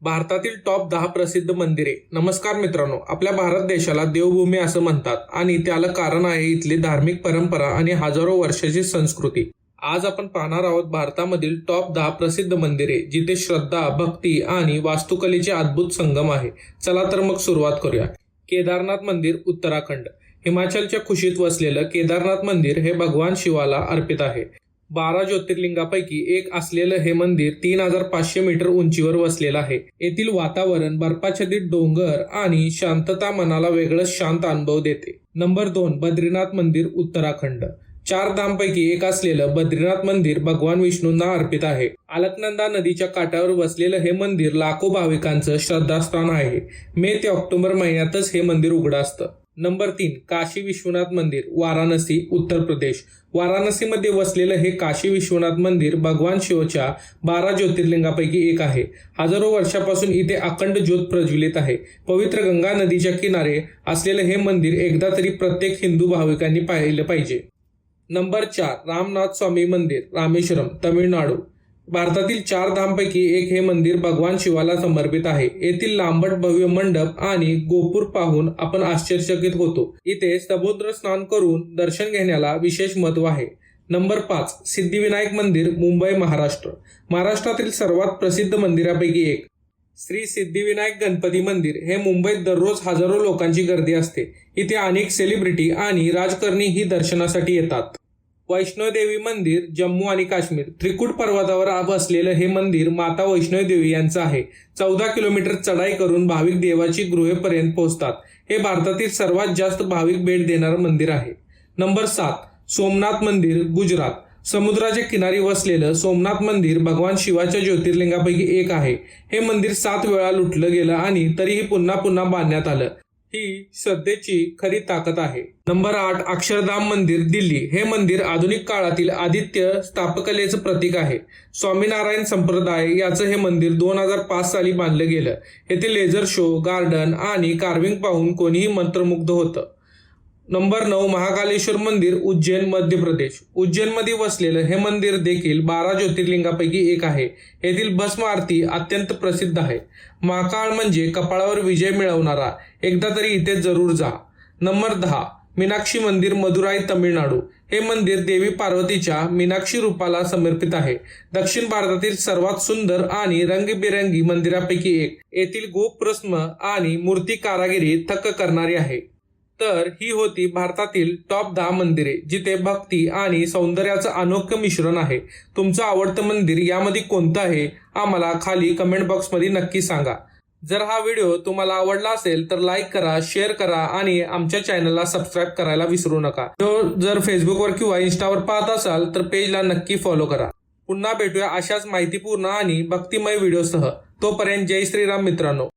भारतातील टॉप 10 प्रसिद्ध मंदिरे। नमस्कार मित्रांनो, आपल्या भारत देशाला देवभूमी असं म्हणतात आणि त्याला कारण आहे इथली धार्मिक परंपरा आणि हजारो वर्षाची संस्कृती। आज आपण पाहणार आहोत भारतामधील टॉप 10 प्रसिद्ध मंदिरे जिथे श्रद्धा, भक्ती आणि वास्तुकलेचे अद्भुत संगम आहे। चला तर मग सुरुवात करूया। केदारनाथ मंदिर, उत्तराखंड। हिमाचलच्या कुशीत वसलेलं केदारनाथ मंदिर हे भगवान शिवाला अर्पित आहे। 12 ज्योतिर्लिंगापैकी एक असलेलं हे मंदिर 3500 मीटर उंचीवर वसलेलं आहे। येथील वातावरण, बर्फाच्छादित डोंगर आणि शांतता मनाला वेगळंच शांत अनुभव देते। नंबर 2, बद्रीनाथ मंदिर, उत्तराखंड। 4 धामपैकी एक असलेलं बद्रीनाथ मंदिर भगवान विष्णूंना अर्पित आहे। अलकनंदा नदीच्या काठावर वसलेलं हे मंदिर लाखो भाविकांचं श्रद्धास्थान आहे। मे ते ऑक्टोबर महिन्यातच हे मंदिर उघडं असतं। नंबर 3, काशी विश्वनाथ मंदिर, वाराणसी, उत्तर प्रदेश। वाराणसीमध्ये वसलेलं हे काशी विश्वनाथ मंदिर भगवान शिवच्या 12 ज्योतिर्लिंगापैकी एक आहे। हजारो वर्षापासून इथे अखंड ज्योत प्रज्वलित आहे। पवित्र गंगा नदीच्या किनारे असलेलं हे मंदिर एकदा तरी प्रत्येक हिंदू भाविकांनी पाहिलं पाहिजे। नंबर 4, रामनाथ स्वामी मंदिर, रामेश्वरम, तमिळनाडू। भारतातील 4 धामपैकी एक हे मंदिर भगवान शिवाला समर्पित आहे। येथील लांबट भव्य मंडप आणि गोपुर पाहून आपण आश्चर्यचकित होतो। इथे समुद्र स्नान करून दर्शन घेण्याला विशेष महत्त्व आहे। नंबर 5, सिद्धिविनायक मंदिर, मुंबई, महाराष्ट्र। महाराष्ट्रातील सर्वात प्रसिद्ध मंदिरापैकी एक श्री सिद्धिविनायक गणपती मंदिर हे मुंबईत दररोज हजारो लोकांची गर्दी असते। इथे अनेक सेलिब्रिटी आणि राजकारणी ही दर्शनासाठी येतात। वैष्णोदेवी मंदिर, जम्मू आणि काश्मीर। त्रिकुट पर्वतावर असलेलं हे मंदिर माता वैष्णोदेवी यांचं आहे। 14 किलोमीटर चढाई करून भाविक देवाची गृहेपर्यंत पोहोचतात। हे भारतातील सर्वात जास्त भाविक भेट देणारं मंदिर आहे। नंबर 7, सोमनाथ मंदिर, गुजरात। समुद्राच्या किनारी वसलेलं सोमनाथ मंदिर भगवान शिवाच्या ज्योतिर्लिंगापैकी एक आहे। हे मंदिर 7 वेळा लुटलं गेलं आणि तरीही पुन्हा पुन्हा बांधण्यात आलं। ही श्रद्धेची खरी ताकद आहे। नंबर 8, अक्षरधाम मंदिर, दिल्ली। हे मंदिर आधुनिक काळातील आदित्य स्थापकलेचं प्रतीक आहे। स्वामीनारायण संप्रदाय याचं हे मंदिर 2005 साली बांधलं गेलं। येथे लेझर शो, गार्डन आणि कार्विंग पाहून कोणीही मंत्रमुग्ध होतं। नंबर 9, महाकालेश्वर मंदिर, उज्जैन, मध्य प्रदेश। उज्जैनमध्ये वसलेलं हे मंदिर देखील 12 ज्योतिर्लिंगापैकी एक आहे। येथील भस्म आरती अत्यंत प्रसिद्ध आहे। महाकाळ म्हणजे कपाळावर विजय मिळवणारा, एकदा तरी इथे जरूर जा। नंबर 10, मीनाक्षी मंदिर, मदुराई, तमिळनाडू। हे मंदिर देवी पार्वतीच्या मीनाक्षी रूपाला समर्पित आहे। दक्षिण भारतातील सर्वात सुंदर आणि रंगीबेरंगी मंदिरापैकी एक। येथील गोपुरस्म आणि मूर्ती कारागिरी थक्क करणारी आहे। तर ही होती भारतातील टॉप 10 मंदिरे जिथे भक्ती आणि सौंदर्याचं अनोखं मिश्रण आहे। तुमचं आवडतं मंदिर यामध्ये कोणतं आहे आम्हाला खाली कमेंट बॉक्समध्ये नक्की सांगा। जर हा व्हिडिओ तुम्हाला आवडला असेल तर लाईक करा, शेअर करा आणि आमच्या चॅनलला सबस्क्राईब करायला विसरू नका। जर फेसबुकवर किंवा इंस्टावर पाहत असाल तर पेजला नक्की फॉलो करा। पुन्हा भेटूया अशाच माहितीपूर्ण आणि भक्तिमय व्हिडिओसह। तोपर्यंत जय श्रीराम मित्रांनो।